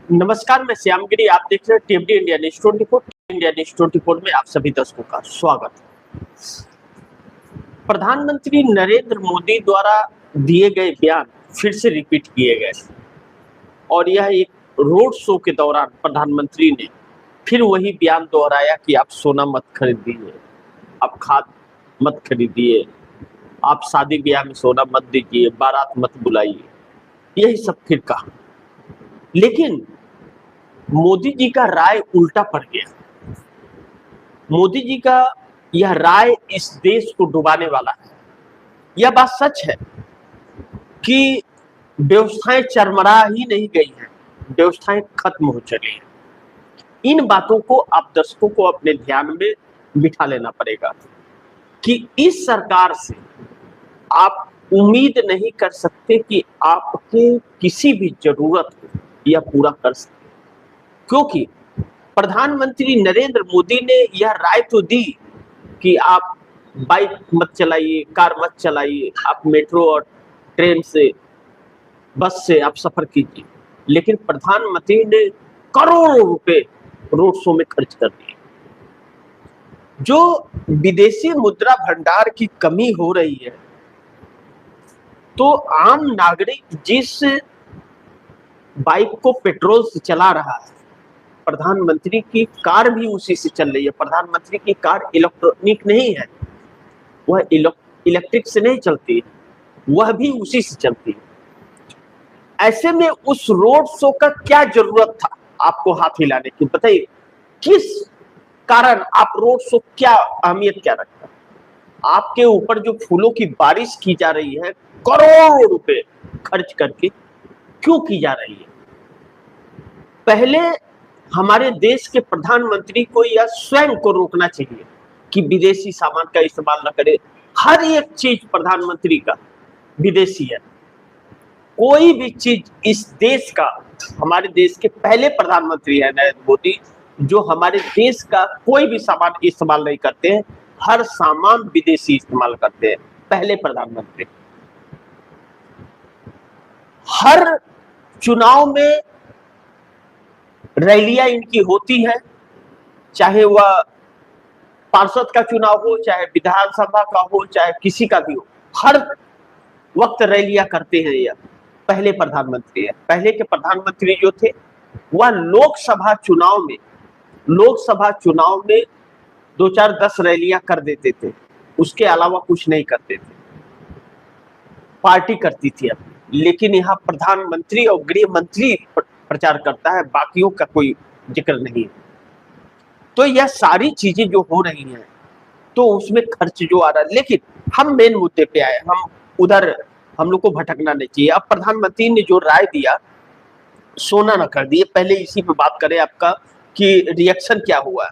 नमस्कार, मैं श्यामगिरी। आप देख रहे हैं TMD India news 24। India news 24 में आप सभी दर्शकों का स्वागत। प्रधानमंत्री नरेंद्र मोदी द्वारा दिए गए बयान फिर से रिपीट किए गए और यह एक रोड शो के दौरान प्रधानमंत्री ने फिर वही बयान दोहराया कि आप सोना मत खरीदिए, आप खाद मत खरीदिए, आप शादी ब्याह में सोना मत दीजिए, बारात मत बुलाइए, यही सब फिर कहा। लेकिन मोदी जी का राय उल्टा पड़ गया। मोदी जी का यह राय इस देश को डुबाने वाला है। यह बात सच है कि व्यवस्थाएं चरमरा ही नहीं गई हैं, व्यवस्थाएं खत्म हो चुकी हैं। इन बातों को आप दर्शकों को अपने ध्यान में बिठा लेना पड़ेगा कि इस सरकार से आप उम्मीद नहीं कर सकते कि आपके किसी भी जरूरत को यह पूरा कर सके, क्योंकि प्रधानमंत्री नरेंद्र मोदी ने यह राय तो दी कि आप बाइक मत चलाइए, कार मत चलाइए, आप मेट्रो और ट्रेन से, बस से आप सफर कीजिए, लेकिन प्रधानमंत्री ने करोड़ों रुपए रोड शो में खर्च कर दिए। जो विदेशी मुद्रा भंडार की कमी हो रही है, तो आम नागरिक जिस बाइक को पेट्रोल से चला रहा है, प्रधानमंत्री की कार भी उसी से चल रही है। प्रधानमंत्री की कार इलेक्ट्रॉनिक नहीं है, वह इलेक्ट्रिक से नहीं चलती है, वह भी उसी से चलती है। ऐसे में उस रोड शो का क्या जरूरत था आपको हाथ हिलाने की? बताइए, किस कारण आप रोड शो, क्या अहमियत क्या रखता है? आपके ऊपर जो फूलों की बारिश की जा रही है, करोड़ों रुपए खर्च करके क्यों की जा रही है? पहले हमारे देश के प्रधानमंत्री को यह स्वयं को रोकना चाहिए कि विदेशी सामान का इस्तेमाल न करे। हर एक चीज प्रधानमंत्री का विदेशी है। कोई भी चीज इस देश का, हमारे देश के पहले प्रधानमंत्री है नरेंद्र मोदी, जो हमारे देश का कोई भी सामान इस्तेमाल नहीं करते हैं, हर सामान विदेशी इस्तेमाल करते हैं, पहले प्रधानमंत्री। हर चुनाव में रैलियां इनकी होती है, चाहे वह पार्षद का चुनाव हो, चाहे विधानसभा का हो, चाहे किसी का भी हो, हर वक्त रैलियां करते हैं। यह पहले प्रधानमंत्री है। पहले के प्रधानमंत्री जो थे वह लोकसभा चुनाव में 2-4-10 रैलियां कर देते थे, उसके अलावा कुछ नहीं करते थे, पार्टी करती थी अपनी। लेकिन यहाँ प्रधानमंत्री और गृह मंत्री प्रचार करता है, बाकियों का कोई जिक्र नहीं है। तो यह सारी चीजें जो हो रही हैं, तो उसमें खर्च जो आ रहा है। लेकिन हम मेन मुद्दे पे आए, हम उधर, हम लोग को भटकना नहीं चाहिए। अब प्रधानमंत्री ने जो राय दिया, सोना न कर दिए, पहले इसी पे बात करें आपका कि रिएक्शन क्या हुआ।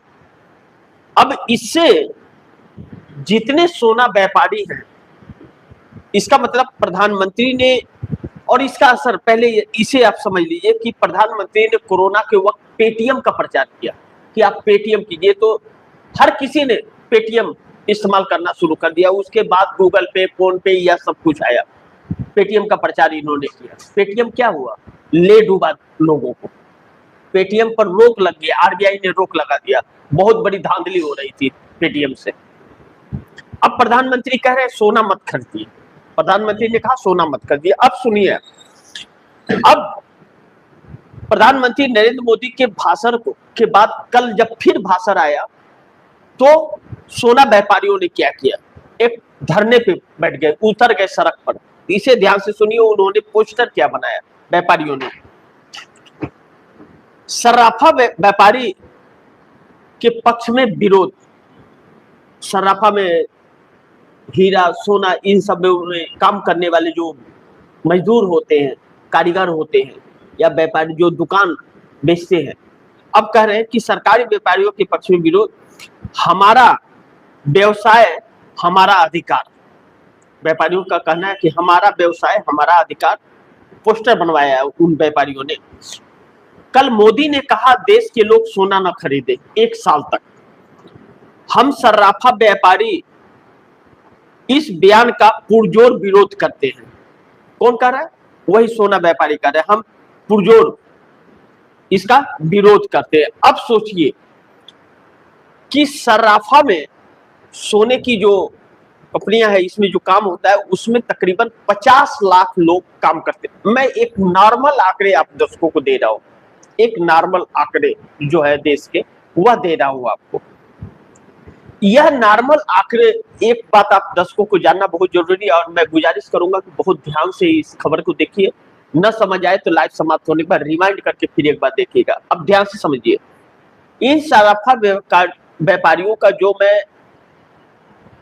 अब इससे जितने सोना व्यापारी हैं, इसका मतलब प्रधानमंत्री ने, और इसका असर पहले इसे आप समझ लीजिए कि प्रधानमंत्री ने कोरोना के वक्त पेटीएम का प्रचार किया कि आप पेटीएम कीजिए, तो हर किसी ने पेटीएम इस्तेमाल करना शुरू कर दिया। उसके बाद गूगल पे, फोन पे, यह सब कुछ आया। पेटीएम का प्रचार इन्होंने किया। पेटीएम क्या हुआ? ले डूबा लोगों को। पेटीएम पर रोक लग गई, आरबीआई ने रोक लगा दिया। बहुत बड़ी धांधली हो रही थी पेटीएम से। अब प्रधानमंत्री कह रहे हैं सोना मत खरीदिए। प्रधानमंत्री ने कहा सोना मत खरीदिए। अब सुनिए, अब प्रधानमंत्री नरेंद्र मोदी के भाषण के बाद कल जब फिर भाषण आया, तो सोना व्यापारियों ने क्या किया? एक धरने पे बैठ गए, उतर गए सड़क पर। इसे ध्यान से सुनिए, उन्होंने पोस्टर क्या बनाया व्यापारियों ने। सर्राफा व्यापारी के पक्ष में विरोध। सर्राफा में हीरा, सोना, इन सब में काम करने वाले जो मजदूर होते हैं, कारीगर होते हैं, या व्यापारी जो दुकान बेचते हैं, अब कह रहे हैं कि सरकारी व्यापारियों के पक्ष में विरोध। हमारा व्यवसाय हमारा अधिकार। व्यापारियों का कहना है कि हमारा व्यवसाय हमारा अधिकार। पोस्टर बनवाया है उन व्यापारियों ने। कल मोदी ने कहा देश के लोग सोना न खरीदे 1 साल तक। हम सर्राफा व्यापारी इस बयान का पुरजोर विरोध करते हैं। कौन कह रहा है? वही सोना व्यापारी कह रहे हैं, हम पुरजोर इसका विरोध करते हैं। अब सोचिए कि सर्राफा में सोने की जो कंपनियां है, इसमें जो काम होता है उसमें तकरीबन 50 लाख लोग काम करते हैं। मैं एक नॉर्मल आंकड़े आप दर्शकों को दे रहा हूं, एक नॉर्मल आंकड़े जो है देश के वह दे रहा हूं आपको। यह नॉर्मल आंकड़े, एक बात आप दर्शकों को जानना बहुत जरूरी है और मैं गुजारिश करूंगा कि बहुत ध्यान से इस खबर को देखिए। न समझ आए तो लाइव समाप्त होने के बाद रिमाइंड करके फिर एक बार देखिएगा। अब ध्यान से समझिए, इन सराफा व्यापारियों का जो मैं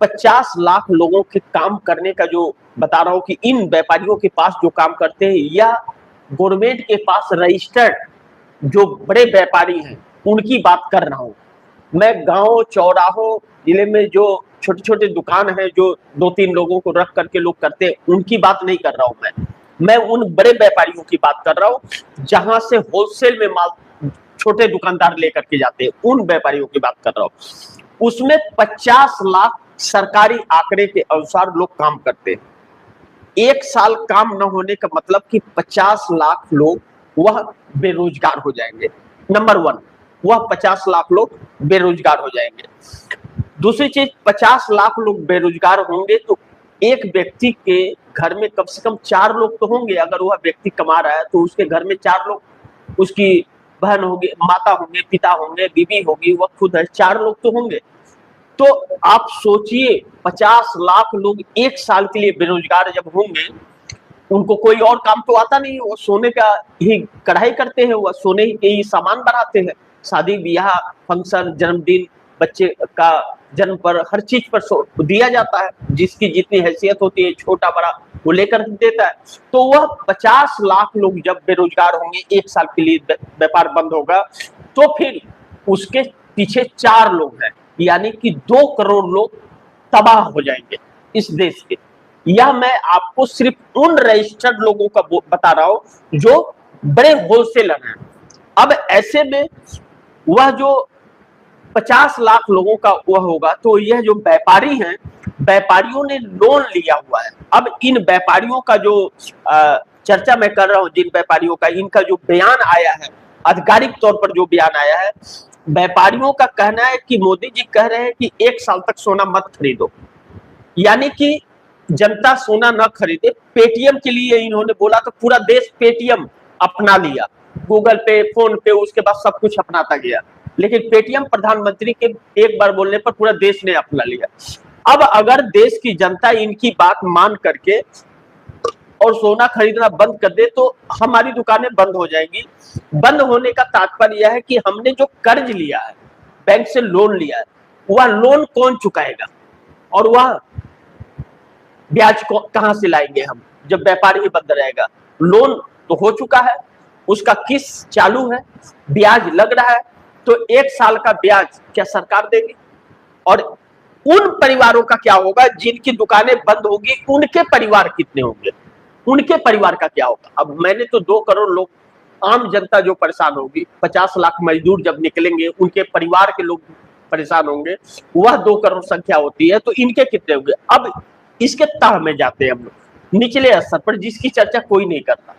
50 लाख लोगों के काम करने का जो बता रहा हूं कि इन व्यापारियों के पास जो काम करते हैं या गवर्नमेंट के पास रजिस्टर्ड जो बड़े व्यापारी हैं उनकी बात कर रहा हूं मैं। गांव चौराहों जिले में जो छोटे छोटे दुकान है जो 2-3 लोगों को रख करके लोग करते हैं उनकी बात नहीं कर रहा हूं मैं उन बड़े व्यापारियों की बात कर रहा हूं जहां से होलसेल में माल छोटे दुकानदार लेकर के जाते हैं, उन व्यापारियों की बात कर रहा हूं। उसमें 50 लाख सरकारी आंकड़े के अनुसार लोग काम करते हैं। एक साल काम न होने का मतलब कि 50 लाख लोग वह बेरोजगार हो जाएंगे। नंबर 1, वह 50 लाख लोग बेरोजगार हो जाएंगे। दूसरी चीज, 50 लाख लोग बेरोजगार होंगे तो एक व्यक्ति के घर में कम से कम 4 लोग तो होंगे। अगर वह व्यक्ति कमा रहा है तो उसके घर में 4 लोग, उसकी बहन होगी, माता होंगे, पिता होंगे, बीवी होगी, वह खुद है, 4 लोग तो होंगे। तो आप सोचिए 50 लाख लोग एक साल के लिए बेरोजगार जब होंगे, उनको कोई और काम तो आता नहीं, वो सोने का ही कढ़ाई करते हैं, वह सोने के ही सामान बनाते हैं। शादी ब्याह फंक्शन जन्मदिन बच्चे का जन्म पर हर चीज पर दिया जाता है, जिसकी जितनी हैसियत होती है छोटा बड़ा वो लेकर देता है। तो वह 50 लाख लोग जब बेरोजगार होंगे, एक साल के लिए व्यापार बंद होगा, तो फिर उसके पीछे 4 लोग हैं, यानी कि 2 करोड़ लोग तबाह हो जाएंगे इस देश के। यह मैं आपको सिर्फ उन रजिस्टर्ड लोगों का बता रहा हूं जो बड़े होलसेलर हैं। अब ऐसे में वह जो 50 लाख लोगों का वह होगा, तो यह जो व्यापारी हैं, व्यापारियों ने लोन लिया हुआ है। अब इन व्यापारियों का जो चर्चा मैं कर रहा हूं, जिन व्यापारियों का, इनका जो बयान आया है, आधिकारिक तौर पर जो बयान आया है, व्यापारियों का कहना है कि मोदी जी कह रहे हैं कि 1 साल तक सोना मत खरीदो, यानी कि जनता सोना न खरीदे। पेटीएम के लिए इन्होंने बोला तो पूरा देश पेटीएम अपना लिया, गूगल पे, फोन पे, उसके बाद सब कुछ अपनाता गया। लेकिन पेटीएम प्रधानमंत्री के एक बार बोलने पर पूरा देश ने अपना लिया। अब अगर देश की जनता इनकी बात मान करके और सोना खरीदना बंद कर दे तो हमारी दुकानें बंद हो जाएंगी। बंद होने का तात्पर्य यह है कि हमने जो कर्ज लिया है, बैंक से लोन लिया है, वह लोन कौन चुकाएगा और वह ब्याज को कहां से लाएंगे हम, जब व्यापार ही बंद रहेगा। लोन तो हो चुका है, उसका किस्त चालू है, ब्याज लग रहा है, तो 1 साल का ब्याज क्या सरकार देगी? और उन परिवारों का क्या होगा जिनकी दुकानें बंद होगी? उनके परिवार कितने होंगे, उनके परिवार का क्या होगा? अब मैंने तो 2 करोड़ लोग, आम जनता जो परेशान होगी, 50 लाख मजदूर जब निकलेंगे उनके परिवार के लोग परेशान होंगे, वह 2 करोड़ संख्या होती है, तो इनके कितने होंगे? अब इसके तह में जाते हैं हम लोग, निचले स्तर पर, जिसकी चर्चा कोई नहीं करता।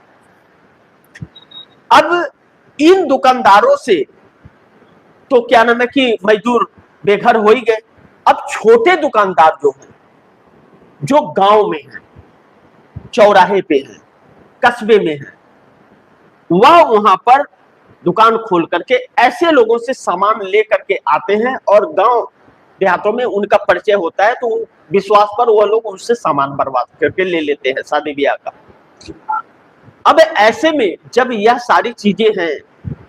अब इन दुकानदारों से तो क्या नाम है कि मजदूर बेघर हो ही गए। अब छोटे दुकानदार जो हैं, जो गांव में हैं, चौराहे पे हैं, कस्बे में हैं, वह वहां पर दुकान खोल करके ऐसे लोगों से सामान ले करके आते हैं और गांव देहातों में उनका परिचय होता है, तो विश्वास पर वह लोग उससे सामान बर्बाद करके ले लेते हैं शादी ब्याह का। अब ऐसे में जब यह सारी चीजें हैं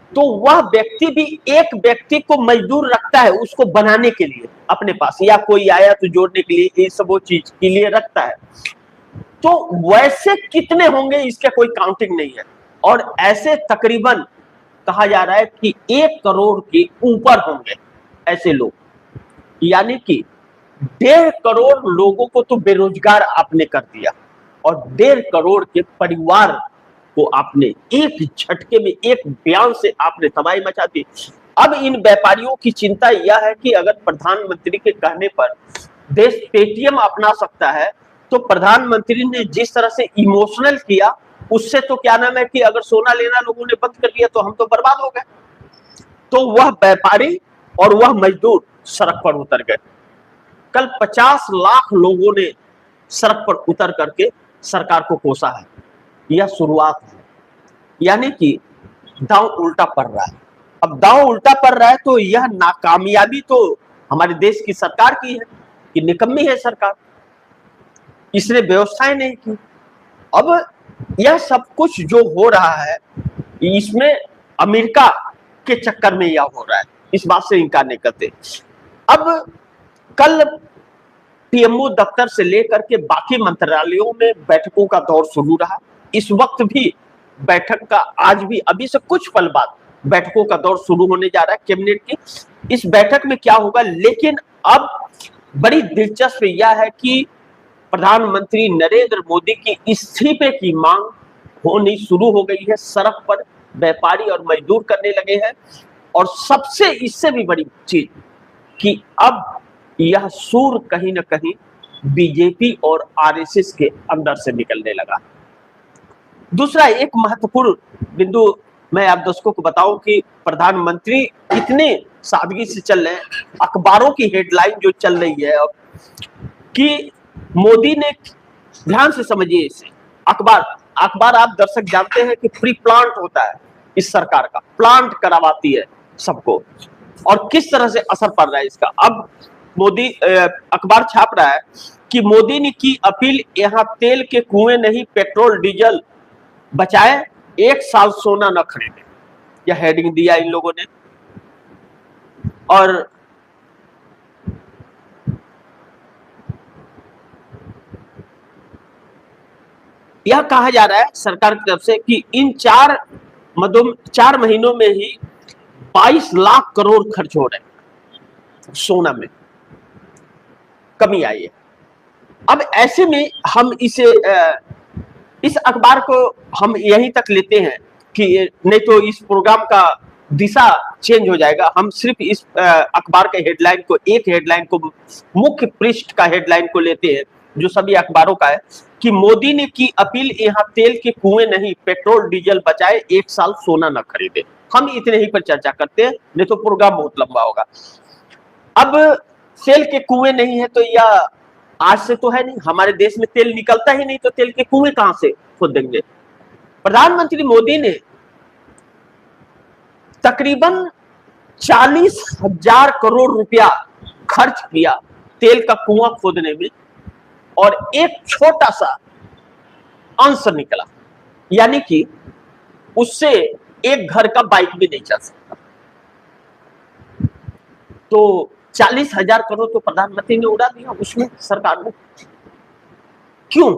तो वह व्यक्ति भी एक व्यक्ति को मजदूर रखता है उसको बनाने के लिए अपने पास, या कोई आया तो जोड़ने के लिए, ये सब वो चीज के लिए रखता है। तो वैसे कितने होंगे इसका कोई काउंटिंग नहीं है। और ऐसे तकरीबन कहा जा रहा है कि 1 करोड़ के ऊपर होंगे ऐसे लोग, यानी कि 1.5 करोड़ लोगों को तो बेरोजगार आपने कर दिया और 1.5 करोड़ के परिवार को आपने एक झटके में, एक बयान से आपने तबाही मचा दी। अब इन व्यापारियों की चिंता यह है कि अगर प्रधानमंत्री के कहने पर देश पेटीएम अपना सकता है, तो प्रधानमंत्री ने जिस तरह से इमोशनल किया उससे तो क्या नाम है कि अगर सोना लेना लोगों ने बंद कर दिया तो हम तो बर्बाद हो गए। तो वह व्यापारी और वह मजदूर सड़क पर उतर गए। कल 50 लाख लोगों ने सड़क पर उतर करके सरकार को कोसा है। यह शुरुआत है, यानी कि दांव उल्टा पड़ रहा है। अब दांव उल्टा पड़ रहा है तो यह नाकामयाबी तो हमारे देश की सरकार की है कि निकम्मी है सरकार, इसने व्यवस्थाएं नहीं की। अब यह सब कुछ जो हो रहा है इसमें अमेरिका के चक्कर में यह हो रहा है, इस बात से इनकार नहीं करते। अब कल पीएमओ दफ्तर से लेकर के बाकी मंत्रालयों में बैठकों का दौर शुरू रहा। इस वक्त भी बैठक का आज भी अभी से कुछ पल बाद बैठकों का दौर शुरू होने जा रहा है कैबिनेट की। इस बैठक में क्या होगा, लेकिन अब बड़ी दिलचस्प यह है कि प्रधानमंत्री नरेंद्र मोदी की इस्तीफे की मांग होनी शुरू हो गई है। सड़क पर व्यापारी और मजदूर करने लगे हैं। और सबसे इससे भी बड़ी चीज कि अब यह सूर कहीं ना कहीं बीजेपी और आरएसएस के अंदर से निकलने लगा। दूसरा एक महत्वपूर्ण बिंदु मैं आप दर्शकों को बताऊं कि प्रधानमंत्री इतने सादगी से चल रहे हैं। अखबारों की हेडलाइन जो चल रही है अब कि मोदी ने, ध्यान से समझिए इसे, अखबार आप दर्शक जानते हैं कि प्री प्लांट होता है, इस सरकार का प्लांट करवाती है सबको, और किस तरह से असर पड़ रहा है इसका। अब मोदी अखबार छाप रहा है कि मोदी ने की अपील, यहां तेल के कुएं नहीं पेट्रोल डीजल बचाए, 1 साल सोना न खरीदे। यह हेडिंग दिया इन लोगों ने। और यह कहा जा रहा है सरकार की तरफ से कि इन 4 महीनों में ही 22 लाख करोड़ खर्च हो रहे हैं सोना में, कमी आई है। अब ऐसे में हम इस अखबार को हम यहीं तक लेते हैं कि नहीं तो इस प्रोग्राम का दिशा चेंज हो जाएगा। हम सिर्फ इस अखबार के हेडलाइन को, एक हेडलाइन को, मुख्य पृष्ठ का हेडलाइन को लेते हैं जो सभी अखबारों का है कि मोदी ने की अपील, यहां तेल के कुएं नहीं पेट्रोल डीजल बचाए, 1 साल सोना न खरीदे। हम इतने ही पर चर्चा करते हैं, नहीं तो प्रोग्राम बहुत लंबा होगा। अब तेल के कुएं नहीं है तो यह आज से तो है नहीं, हमारे देश में तेल निकलता ही नहीं तो तेल के कुएं कहां से खोदेंगे। प्रधानमंत्री मोदी ने तकरीबन 40,000 करोड़ रुपया खर्च किया तेल का कुआं खोदने में, और एक छोटा सा अंश निकला, यानी कि उससे एक घर का बाइक भी नहीं चल सकता। तो 40,000 करोड़ तो प्रधानमंत्री ने उड़ा दिया उसमें, सरकार ने। क्यों?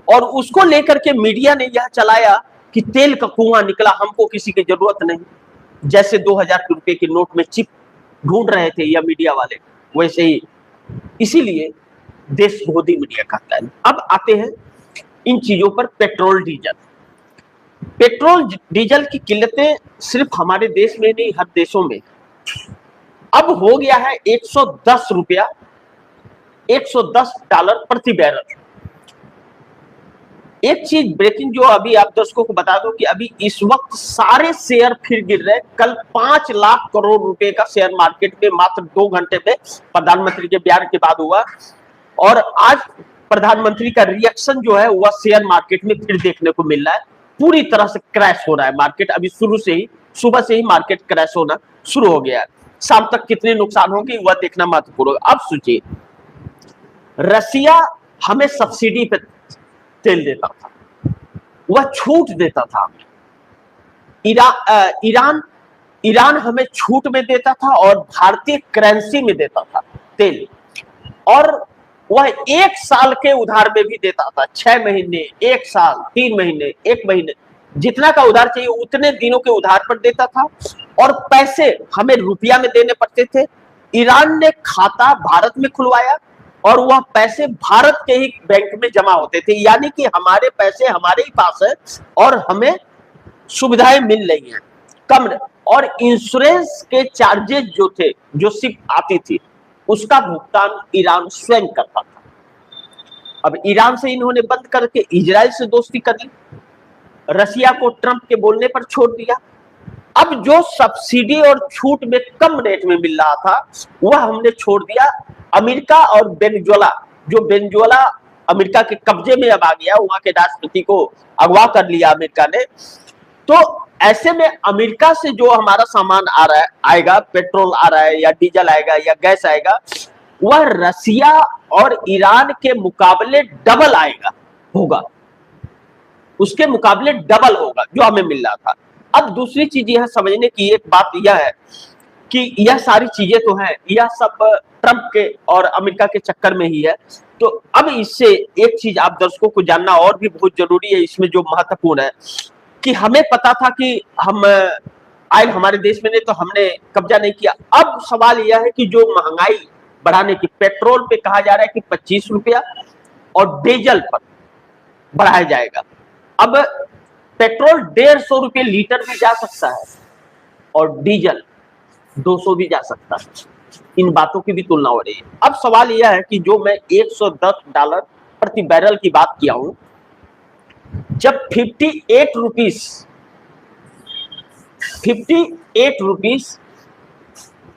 और उसको लेकर के मीडिया ने यह चलाया कि तेल का कुआं निकला, हमको किसी की जरूरत नहीं। जैसे 2000 रुपए के नोट में चिप ढूंढ रहे थे या मीडिया वाले, वैसे ही। इसीलिए देश विरोधी मीडिया कहता है। अब आते हैं इन चीजों पर। पेट्रोल डीजल की किल्लतें सिर्फ हमारे देश में नहीं, हर देशों में। अब हो गया है 110 रुपया, $110 प्रति बैरल। एक चीज ब्रेकिंग जो अभी आप दर्शकों को बता दो कि अभी इस वक्त सारे शेयर फिर गिर रहे। कल 5 लाख करोड़ रुपए का शेयर मार्केट में मात्र 2 घंटे में प्रधानमंत्री के बयान के बाद हुआ, और आज प्रधानमंत्री का रिएक्शन जो है वह शेयर मार्केट में फिर देखने को मिल रहा है। पूरी तरह से क्रैश हो रहा है मार्केट। अभी सुबह से ही मार्केट क्रैश होना शुरू हो गया है। शाम तक कितने नुकसान होंगे वह देखना महत्वपूर्ण होगा। अब सोचिए, रसिया हमें सब्सिडी पे तेल देता था, वह छूट देता था। ईरान हमें छूट में देता था और भारतीय करेंसी में देता था तेल, और वह 1 साल के उधार में भी देता था। 6 महीने, 1 साल, 3 महीने, 1 महीने, जितना का उधार चाहिए उतने दिनों के उधार पर देता था, और पैसे हमें रुपया में देने पड़ते थे। ईरान ने खाता भारत में खुलवाया और वह पैसे भारत के ही बैंक में जमा होते थे, यानी कि हमारे पैसे हमारे ही पास है और हमें सुविधाएं मिल रही हैं कम। और इंश्योरेंस के चार्जेस जो थे, जो शिप आती थी, उसका भुगतान ईरान स्वयं करता था। अब ईरान से इन्होंने बंद करके इजराइल से दोस्ती कर ली, रसिया को ट्रंप के बोलने पर छोड़ दिया। अब जो सब्सिडी और छूट में कम रेट में मिल रहा था वह हमने छोड़ दिया। अमेरिका और वेनेजुएला, जो वेनेजुएला अमेरिका के कब्जे में अब आ गया, वहां के राष्ट्रपति को अगवा कर लिया अमेरिका ने। तो ऐसे में अमेरिका से जो हमारा सामान आ रहा है, आएगा, पेट्रोल आ रहा है या डीजल आएगा या गैस आएगा, वह रसिया और ईरान के मुकाबले डबल आएगा, होगा, उसके मुकाबले डबल होगा जो हमें मिल रहा था। अब दूसरी चीज यह समझने की एक बात यह है कि यह सारी चीजें तो हैं, यह सब ट्रंप के और अमेरिका के चक्कर में ही है। तो अब इससे एक चीज आप दर्शकों को जानना और भी बहुत जरूरी है, इसमें जो महत्वपूर्ण है कि हमें पता था कि हम आयल हमारे देश में नहीं तो हमने कब्जा नहीं किया। अब सवाल यह है कि जो महंगाई बढ़ाने की, पेट्रोल पे कहा जा रहा है कि 25 रुपया और डीजल पर बढ़ाया जाएगा। अब पेट्रोल 150 रुपये लीटर भी जा सकता है और डीजल 200 भी जा सकता है, इन बातों की भी तुलना हो रही है। अब सवाल यह है कि जो मैं $110 प्रति बैरल की बात किया हूं, जब 58 रुपीस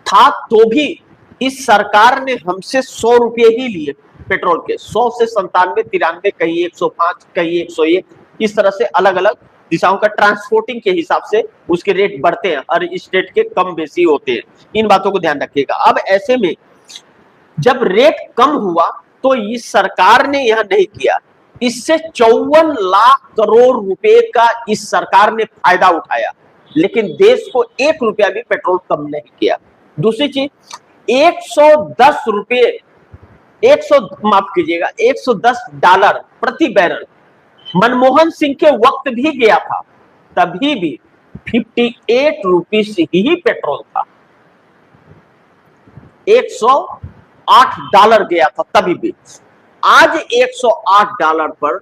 था तो भी इस सरकार ने हमसे 100 रुपये ही लिए पेट्रोल के, 100 से 97, 93, कहीं 105, कहीं 101, इस तरह से अलग अलग दिशाओं का ट्रांसपोर्टिंग के हिसाब से उसके रेट बढ़ते हैं, हर स्टेट के कम बेसी होते हैं, इन बातों को ध्यान रखिएगा। अब ऐसे में जब रेट कम हुआ तो इस सरकार ने यह नहीं किया, इससे 54 लाख करोड़ रुपए का इस सरकार ने फायदा उठाया, लेकिन देश को 1 रुपया भी पेट्रोल कम नहीं किया। दूसरी चीज, 110 रुपये, माफ कीजिएगा, $110 प्रति बैरल मनमोहन सिंह के वक्त भी गया था, तभी भी 58 रुपीस ही पेट्रोल था, $108 गया था तभी भी। आज $108 पर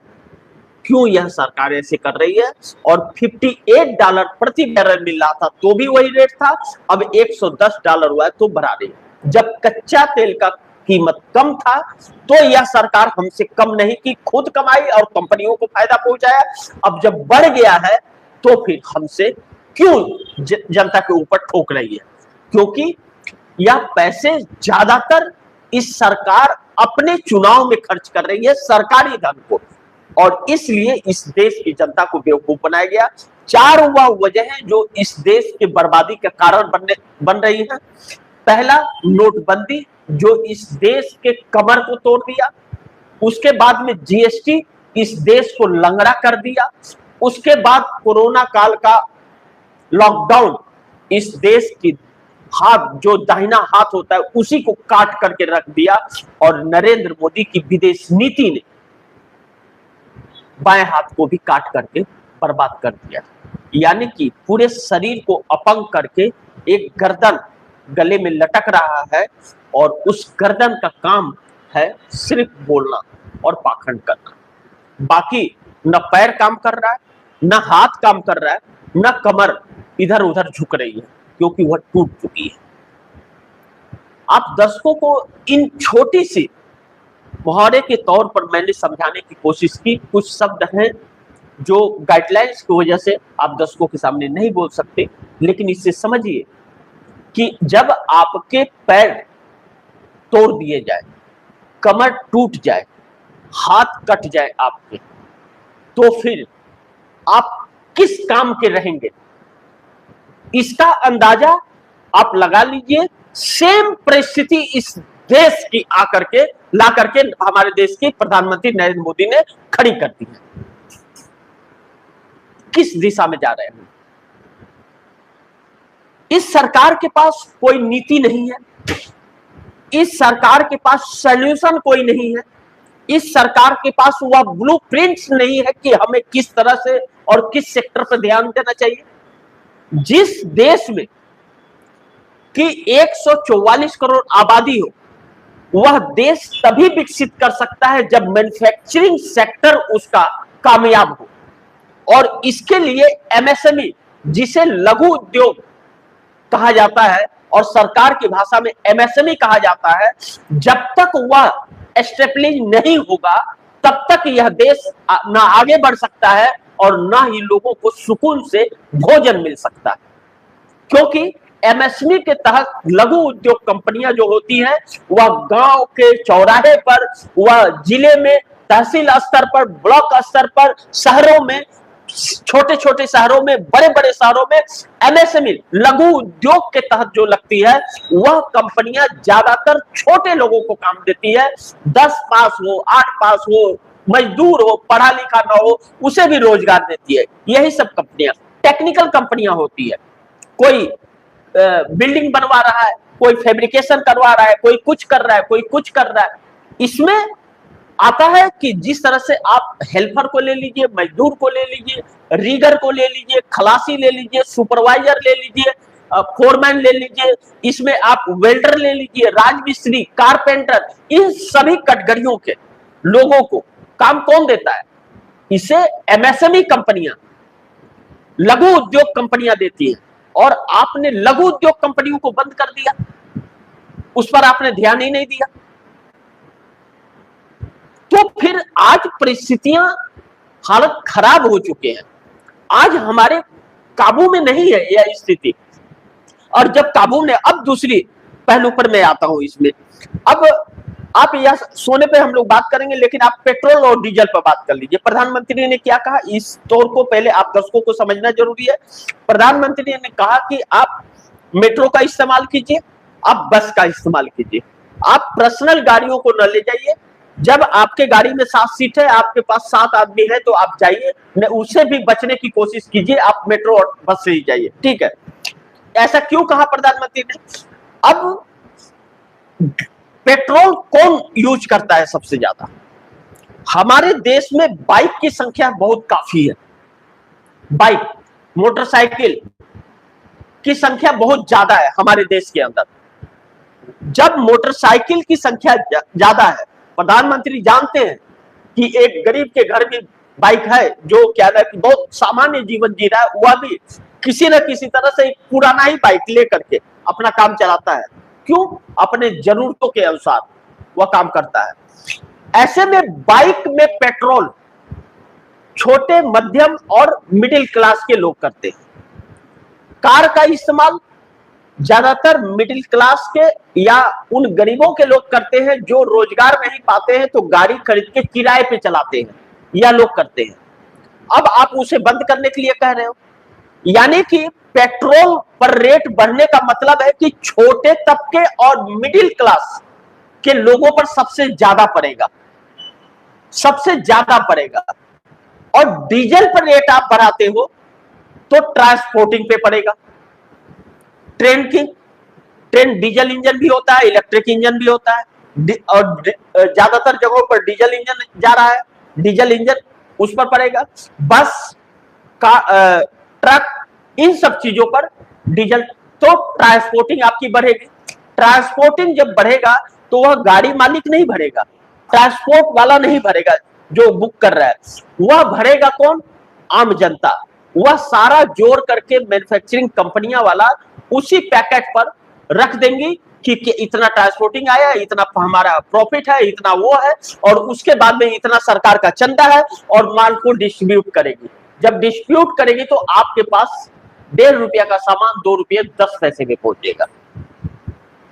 क्यों यह सरकार ऐसे कर रही है? और $58 प्रति बैरल मिल रहा था तो भी वही रेट था, अब $110 हुआ है तो बढ़ा रही है। जब कच्चा तेल का कीमत कम था तो यह सरकार हमसे कम नहीं की, खुद कमाई और कंपनियों को फायदा पहुंचाया। अब जब बढ़ गया है तो फिर हमसे क्यों जनता के ऊपर ठोक रही है? क्योंकि यह पैसे ज्यादातर इस सरकार अपने चुनाव में खर्च कर रही है, सरकारी धन को, और इसलिए इस देश की जनता को बेवकूफ बनाया गया। 4 वह वजह है जो इस देश के बर्बादी का कारण बन रही है। पहला, नोटबंदी, जो इस देश के कमर को तोड़ दिया। उसके बाद में जीएसटी, इस देश को लंगड़ा कर दिया। उसके बाद कोरोना काल का लॉकडाउन, इस देश की हाथ, जो दाहिना हाथ होता है, उसी को काट करके रख दिया। और नरेंद्र मोदी की विदेश नीति ने बाएं हाथ को भी काट करके बर्बाद कर दिया। यानी कि पूरे शरीर को अपंग करके एक गर्दन गले में लटक रहा है, और उस गर्दन का काम है सिर्फ बोलना और पाखंड करना। बाकी न पैर काम कर रहा है, न हाथ काम कर रहा है, न कमर इधर उधर झुक रही है, क्योंकि वह टूट चुकी है। आप दर्शकों को इन छोटी सी मुहावरे के तौर पर मैंने समझाने की कोशिश की। कुछ शब्द हैं जो गाइडलाइंस की वजह से आप दर्शकों के सामने नहीं बोल सकते, लेकिन इससे समझिए कि जब आपके पैर तोड़ दिए जाए, कमर टूट जाए, हाथ कट जाए आपके, तो फिर आप किस काम के रहेंगे? इसका अंदाजा आप लगा लीजिए। सेम परिस्थिति इस देश की आकर के ला करके हमारे देश के प्रधानमंत्री नरेंद्र मोदी ने खड़ी कर दी है। किस दिशा में जा रहे हैं? इस सरकार के पास कोई नीति नहीं है, इस सरकार के पास सॉल्यूशन कोई नहीं है, इस सरकार के पास वह ब्लूप्रिंट्स नहीं है कि हमें किस तरह से और किस सेक्टर पर ध्यान देना चाहिए। जिस देश में कि 144 करोड़ आबादी हो, वह देश तभी विकसित कर सकता है जब मैन्युफैक्चरिंग सेक्टर उसका कामयाब हो। और इसके लिए एमएसएमई, जिसे लघु उद्योग कहा जाता है और सरकार की भाषा में एमएसएमई कहा जाता है, जब तक वह एस्टेब्लिश नहीं होगा तब तक यह देश ना आगे बढ़ सकता है और ना ही लोगों को सुकून से भोजन मिल सकता है। क्योंकि एमएसएमई के तहत लघु उद्योग कंपनियां जो होती हैं वह गांव के चौराहे पर, वह जिले में तहसील स्तर पर, ब्लॉक स्तर पर, शहरों में, छोटे छोटे शहरों में, बड़े बड़े शहरों में एमएसएमई लघु उद्योग के तहत जो लगती है वह कंपनियां ज्यादातर छोटे लोगों को काम देती है। 10 पास हो, 8 पास हो, मजदूर हो, पढ़ा लिखा ना हो, उसे भी रोजगार देती है। यही सब कंपनियां टेक्निकल कंपनियां होती है। कोई बिल्डिंग बनवा रहा है, कोई फैब्रिकेशन करवा रहा है, कोई कुछ कर रहा है, कोई कुछ कर रहा है। इसमें आता है कि जिस तरह से आप हेल्पर को ले लीजिए, मजदूर को ले लीजिए, रीगर को ले लीजिए, खलासी ले लीजिए, सुपरवाइजर ले लीजिए, फोरमैन ले लीजिए, इसमें आप वेल्डर ले लीजिए, राजमिस्त्री, कारपेंटर, इन सभी कैटेगरियों के लोगों को काम कौन देता है? इसे एमएसएमई कंपनियां, लघु उद्योग कंपनियां देती है। और आपने लघु उद्योग कंपनियों को बंद कर दिया, उस पर आपने ध्यान ही नहीं दिया। तो फिर आज परिस्थितियां, हालत खराब हो चुके हैं। आज हमारे काबू में नहीं है यह स्थिति। और जब काबू में, अब दूसरी पहलू पर मैं आता हूं इसमें। अब आप यह सोने पे हम लोग बात करेंगे, लेकिन आप पेट्रोल और डीजल पर बात कर लीजिए। प्रधानमंत्री ने क्या कहा, इस तौर को पहले आप दर्शकों को समझना जरूरी है। प्रधानमंत्री ने कहा कि आप मेट्रो का इस्तेमाल कीजिए, आप बस का इस्तेमाल कीजिए, आप पर्सनल गाड़ियों को न ले जाइए। जब आपके गाड़ी में 7 सीट है, आपके पास 7 आदमी है, तो आप जाइए, उससे भी बचने की कोशिश कीजिए, आप मेट्रो और बस से ही जाइए। ठीक है, ऐसा क्यों कहा प्रधानमंत्री ने? अब पेट्रोल कौन यूज करता है सबसे ज्यादा? हमारे देश में बाइक की संख्या बहुत काफी है। बाइक, मोटरसाइकिल की संख्या बहुत ज्यादा है हमारे देश के अंदर। जब मोटरसाइकिल की संख्या ज्यादा है, प्रधानमंत्री जानते हैं कि एक गरीब के घर में बाइक है, जो क्या है कि बहुत सामान्य जीवन जी रहा है, वह भी किसी न किसी तरह से एक पुराना ही बाइक लेकर के अपना काम चलाता है। क्यों? अपने जरूरतों के अनुसार वह काम करता है। ऐसे में बाइक में पेट्रोल छोटे, मध्यम और मिडिल क्लास के लोग करते हैं। कार का इस्तेमाल ज्यादातर मिडिल क्लास के या उन गरीबों के लोग करते हैं जो रोजगार नहीं पाते हैं, तो गाड़ी खरीद के किराए पे चलाते हैं, यह लोग करते हैं। अब आप उसे बंद करने के लिए कह रहे हो, यानी कि पेट्रोल पर रेट बढ़ने का मतलब है कि छोटे तबके और मिडिल क्लास के लोगों पर सबसे ज्यादा पड़ेगा, सबसे ज्यादा पड़ेगा। और डीजल पर रेट आप बढ़ाते हो तो ट्रांसपोर्टिंग पे पड़ेगा। ट्रेन डीजल इंजन भी होता है, इलेक्ट्रिक इंजन भी होता है, और ज्यादातर जगहों पर डीजल इंजन जा रहा है, डीजल इंजन उस पर पड़ेगा। बस का ट्रक, इन सब चीजों पर डीजल, तो ट्रांसपोर्टिंग आपकी बढ़ेगी। ट्रांसपोर्टिंग जब बढ़ेगा तो वह गाड़ी मालिक नहीं भरेगा, ट्रांसपोर्ट वाला नहीं भरेगा जो बुक कर रहा है, वह भरेगा कौन? आम जनता। वह सारा जोड़ करके मैन्युफैक्चरिंग कंपनियां वाला उसी पैकेट पर रख देंगी कि इतना ट्रांसपोर्टिंग आया, इतना हमारा प्रॉफिट है, इतना वो है, और उसके बाद में इतना सरकार का चंदा है, और माल को डिस्ट्रीब्यूट करेगी। जब डिस्ट्रीब्यूट करेगी तो आपके पास 1.5 रुपया का सामान 2 रुपये 10 पैसे में पहुंचेगा।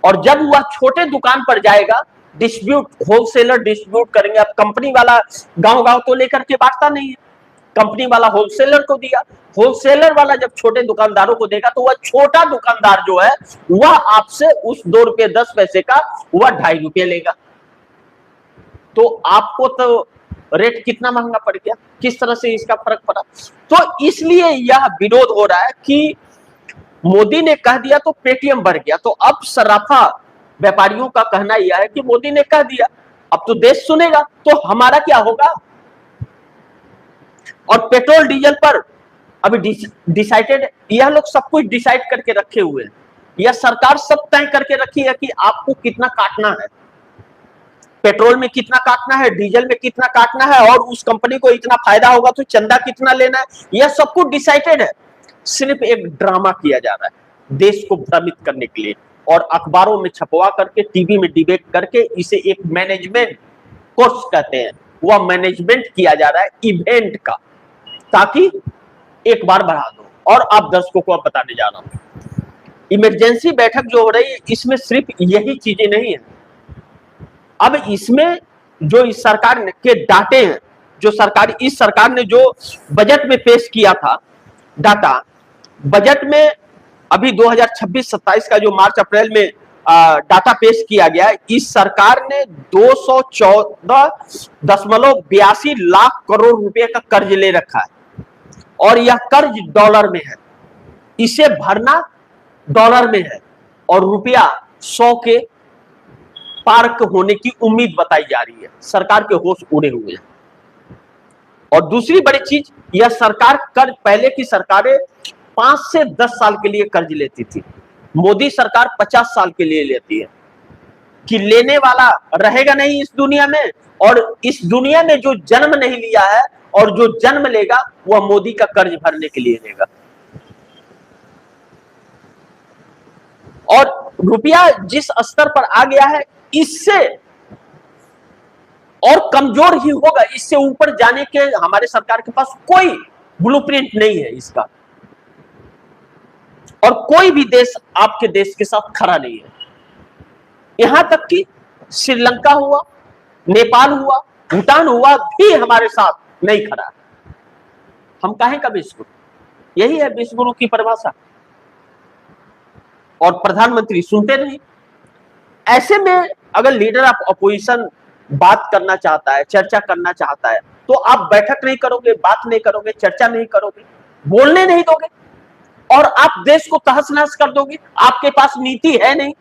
और जब वह छोटे दुकान पर जाएगा, डिस्ट्रीब्यूट, होलसेलर डिस्ट्रीब्यूट करेंगे। अब कंपनी वाला गांव गांव तो लेकर के बांटता नहीं है, कंपनी वाला होलसेलर को दिया, होलसेलर वाला जब छोटे दुकानदारों को देगा तो वह छोटा दुकानदार जो है वह आपसे उस 2 रुपये 10 पैसे का वह 2.5 रुपये लेगा। तो आपको तो रेट कितना महंगा पड़ गया, किस तरह से इसका फर्क पड़ा। तो इसलिए यह विरोध हो रहा है कि मोदी ने कह दिया तो पेटीएम बढ़ गया। तो अब सराफा व्यापारियों का कहना यह है कि मोदी ने कह दिया, अब तो देश सुनेगा, तो हमारा क्या होगा। और पेट्रोल डीजल पर अभी डिसाइडेड, यह लोग सब कुछ डिसाइड करके रखे हुए हैं, यह सरकार सब तय करके रखी है कि आपको कितना काटना है, पेट्रोल में कितना काटना है, डीजल में कितना काटना है, और उस कंपनी को इतना फायदा होगा तो चंदा कितना लेना है, यह सब कुछ डिसाइडेड है। सिर्फ एक ड्रामा किया जा रहा है देश को भ्रमित करने के लिए, और अखबारों में छपवा करके, टीवी में डिबेट करके इसे एक मैनेजमेंट कोर्स कहते हैं, वह मैनेजमेंट किया जा रहा है इवेंट का, ताकि एक बार बढ़ा दो। और आप दर्शकों को अब बताने जा रहा हूं, इमरजेंसी बैठक जो हो रही है इसमें सिर्फ यही चीजें नहीं है। अब इसमें जो इस सरकार के डाटे हैं, जो सरकार इस सरकार ने जो बजट में पेश किया था डाटा, बजट में अभी 2026-27 का जो मार्च अप्रैल में डाटा पेश किया गया, इस सरकार ने 214.82 लाख करोड़ रुपए का कर्ज ले रखा है, और यह कर्ज डॉलर में है, इसे भरना डॉलर में है, और रुपया 100 के पार होने की उम्मीद बताई जा रही है। सरकार के होश उड़े हुए हैं। और दूसरी बड़ी चीज, यह सरकार कर्ज, पहले की सरकारें 5 से 10 साल के लिए कर्ज लेती थी, मोदी सरकार 50 साल के लिए लेती है, कि लेने वाला रहेगा नहीं इस दुनिया में, और इस दुनिया में जो जन्म नहीं लिया है और जो जन्म लेगा वह मोदी का कर्ज भरने के लिए लेगा। और रुपया जिस स्तर पर आ गया है, इससे और कमजोर ही होगा, इससे ऊपर जाने के हमारे सरकार के पास कोई ब्लूप्रिंट नहीं है इसका, और कोई भी देश आपके देश के साथ खड़ा नहीं है। यहां तक कि श्रीलंका हुआ, नेपाल हुआ, भूटान हुआ भी हमारे साथ नहीं खड़ा। हम काहे का विश्वगुरु? यही है विश्वगुरु की परिभाषा। और प्रधानमंत्री सुनते नहीं। ऐसे में अगर लीडर ऑफ अपोजिशन बात करना चाहता है, चर्चा करना चाहता है, तो आप बैठक नहीं करोगे, बात नहीं करोगे, चर्चा नहीं करोगे, बोलने नहीं दोगे, और आप देश को तहस नहस कर दोगे। आपके पास नीति है नहीं,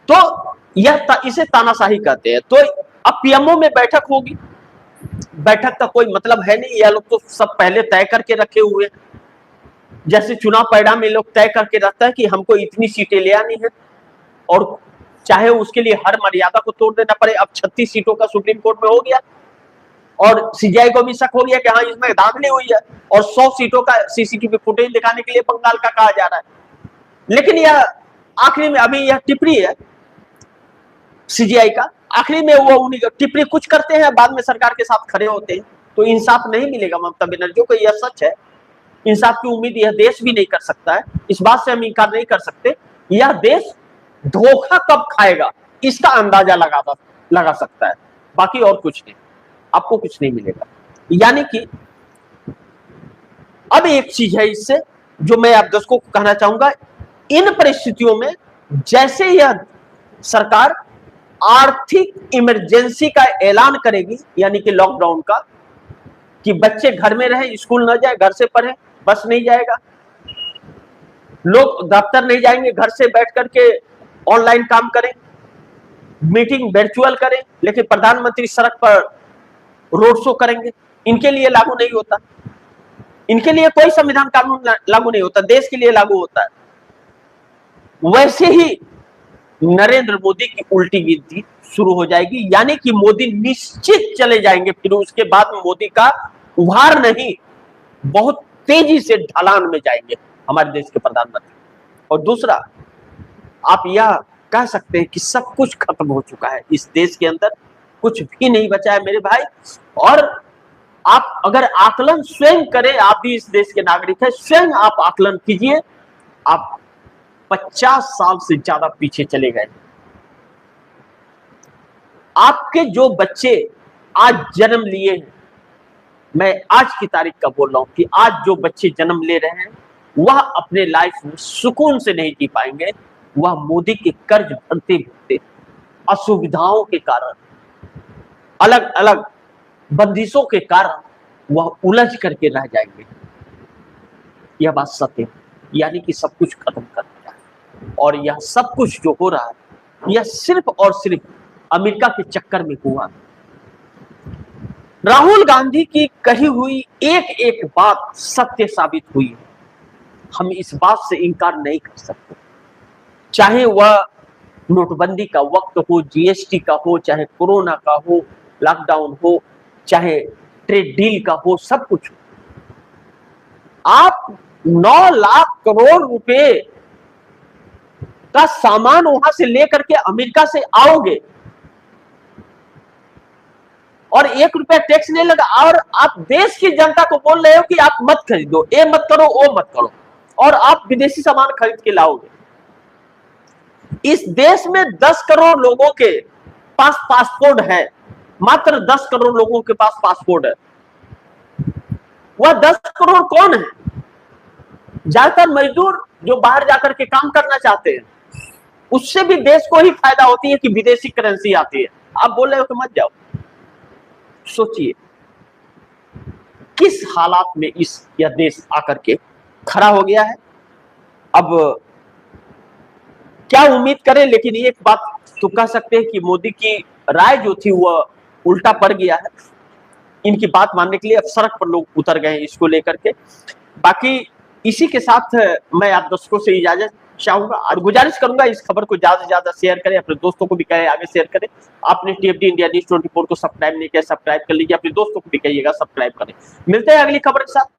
तो यह इसे तानाशाही कहते हैं। तो अब पीएमओ में बैठक होगी, बैठक का कोई मतलब है नहीं। यह लोग तो सब पहले तय करके रखे हुए, जैसे चुनाव परिणाम में लोग तय करके रखता है कि हमको इतनी सीटें ले आनी है, और चाहे उसके लिए हर मर्यादा को तोड़ देना पड़े। अब 36 सीटों का सुप्रीम कोर्ट में हो गया, और सीजीआई को भी शक हो गया कि हाँ इसमें धांधली हुई है, और 100 सीटों का सीसीटीवी फुटेज दिखाने के लिए बंगाल का कहा जा रहा है। लेकिन यह आखिरी में, अभी यह टिप्पणी है सीजीआई का, आखिरी में वो उन्हीं टिप्पणी कुछ करते हैं, बाद में सरकार के साथ खड़े होते हैं। तो इंसाफ नहीं मिलेगा ममता बनर्जी को, यह सच है। इंसाफ की उम्मीद यह देश भी नहीं कर सकता है, इस बात से हम इंकार नहीं कर सकते। यह देश धोखा कब खाएगा इसका अंदाजा लगा सकता है, बाकी और कुछ नहीं, आपको कुछ नहीं मिलेगा। यानी कि अब एक चीज है इससे जो मैं आप दर्शकों को कहना चाहूंगा, इन परिस्थितियों में जैसे यह सरकार आर्थिक इमरजेंसी का ऐलान करेगी, यानी कि लॉकडाउन का, कि बच्चे घर में रहे, स्कूल न जाए, घर से पढ़े, बस नहीं जाएगा, लोग दफ्तर नहीं जाएंगे, घर से बैठ करके ऑनलाइन काम करें, मीटिंग वर्चुअल करें, लेकिन प्रधानमंत्री सड़क पर रोड शो करेंगे, इनके लिए लागू नहीं होता। इनके लिए कोई संविधान कानून लागू नहीं होता, देश के लिए लागू होता है। वैसे ही नरेंद्र मोदी की उल्टी गिनती शुरू हो जाएगी, यानी कि मोदी निश्चित चले जाएंगे। फिर उसके बाद मोदी का उभार नहीं, बहुत तेजी से ढलान में जाएंगे हमारे देश के प्रधानमंत्री। और दूसरा, आप यह कह सकते हैं कि सब कुछ खत्म हो चुका है इस देश के अंदर, कुछ भी नहीं बचा है मेरे भाई। और आप अगर आकलन स्वयं करें, आप भी इस देश के नागरिक हैं, स्वयं आप आकलन कीजिए, आप 50 साल से ज्यादा पीछे चले गए। आपके जो बच्चे आज जन्म लिए हैं, मैं आज की तारीख का बोल रहा हूं कि आज जो बच्चे जन्म ले रहे हैं, वह अपने लाइफ में सुकून से नहीं जी पाएंगे। वह मोदी के कर्ज भरते भरते, असुविधाओं के कारण, अलग अलग बंदिशों के कारण वह उलझ करके रह जाएंगे। यह बात सत्य है, यानी कि सब कुछ खत्म कर दिया है। और यह सब कुछ जो हो रहा है, यह सिर्फ और सिर्फ अमेरिका के चक्कर में हुआ। राहुल गांधी की कही हुई एक एक बात सत्य साबित हुई है, हम इस बात से इनकार नहीं कर सकते। चाहे वह नोटबंदी का वक्त हो, जीएसटी का हो, चाहे कोरोना का हो, लॉकडाउन हो, चाहे ट्रेड डील का हो, सब कुछ हो। आप 9 लाख करोड़ रुपए का सामान वहां से लेकर के अमेरिका से आओगे, और 1 रुपया टैक्स नहीं लगा, और आप देश की जनता को बोल रहे हो कि आप मत खरीदो, ये मत करो, वो मत करो, और आप विदेशी सामान खरीद के लाओगे। इस देश में 10 करोड़ लोगों के पास पासपोर्ट है, मात्र 10 करोड़ लोगों के पास पासपोर्ट है। वह 10 करोड़ कौन है? ज्यादातर मजदूर जो बाहर जाकर के काम करना चाहते हैं, उससे भी देश को ही फायदा होती है कि विदेशी करेंसी आती है। आप बोल रहे हो कि मत जाओ। सोचिए किस हालात में यह देश आकर के खड़ा हो गया है। अब क्या उम्मीद करें, लेकिन एक बात तो कह सकते हैं कि मोदी की राय जो थी वह उल्टा पड़ गया है। इनकी बात मानने के लिए अब सड़क पर लोग उतर गए हैं इसको लेकर के। बाकी इसी के साथ मैं आप दर्शकों से इजाजत चाहूंगा और गुजारिश करूंगा इस खबर को ज्यादा से ज्यादा शेयर करें, अपने दोस्तों को भी कहें आगे शेयर करें। आपने टीएफडी इंडिया न्यूज़ 24 को सब्सक्राइब नहीं किया, सब्सक्राइब कर लीजिए, अपने दोस्तों को भी कहिएगा सब्सक्राइब करें। मिलते हैं अगली खबर के साथ।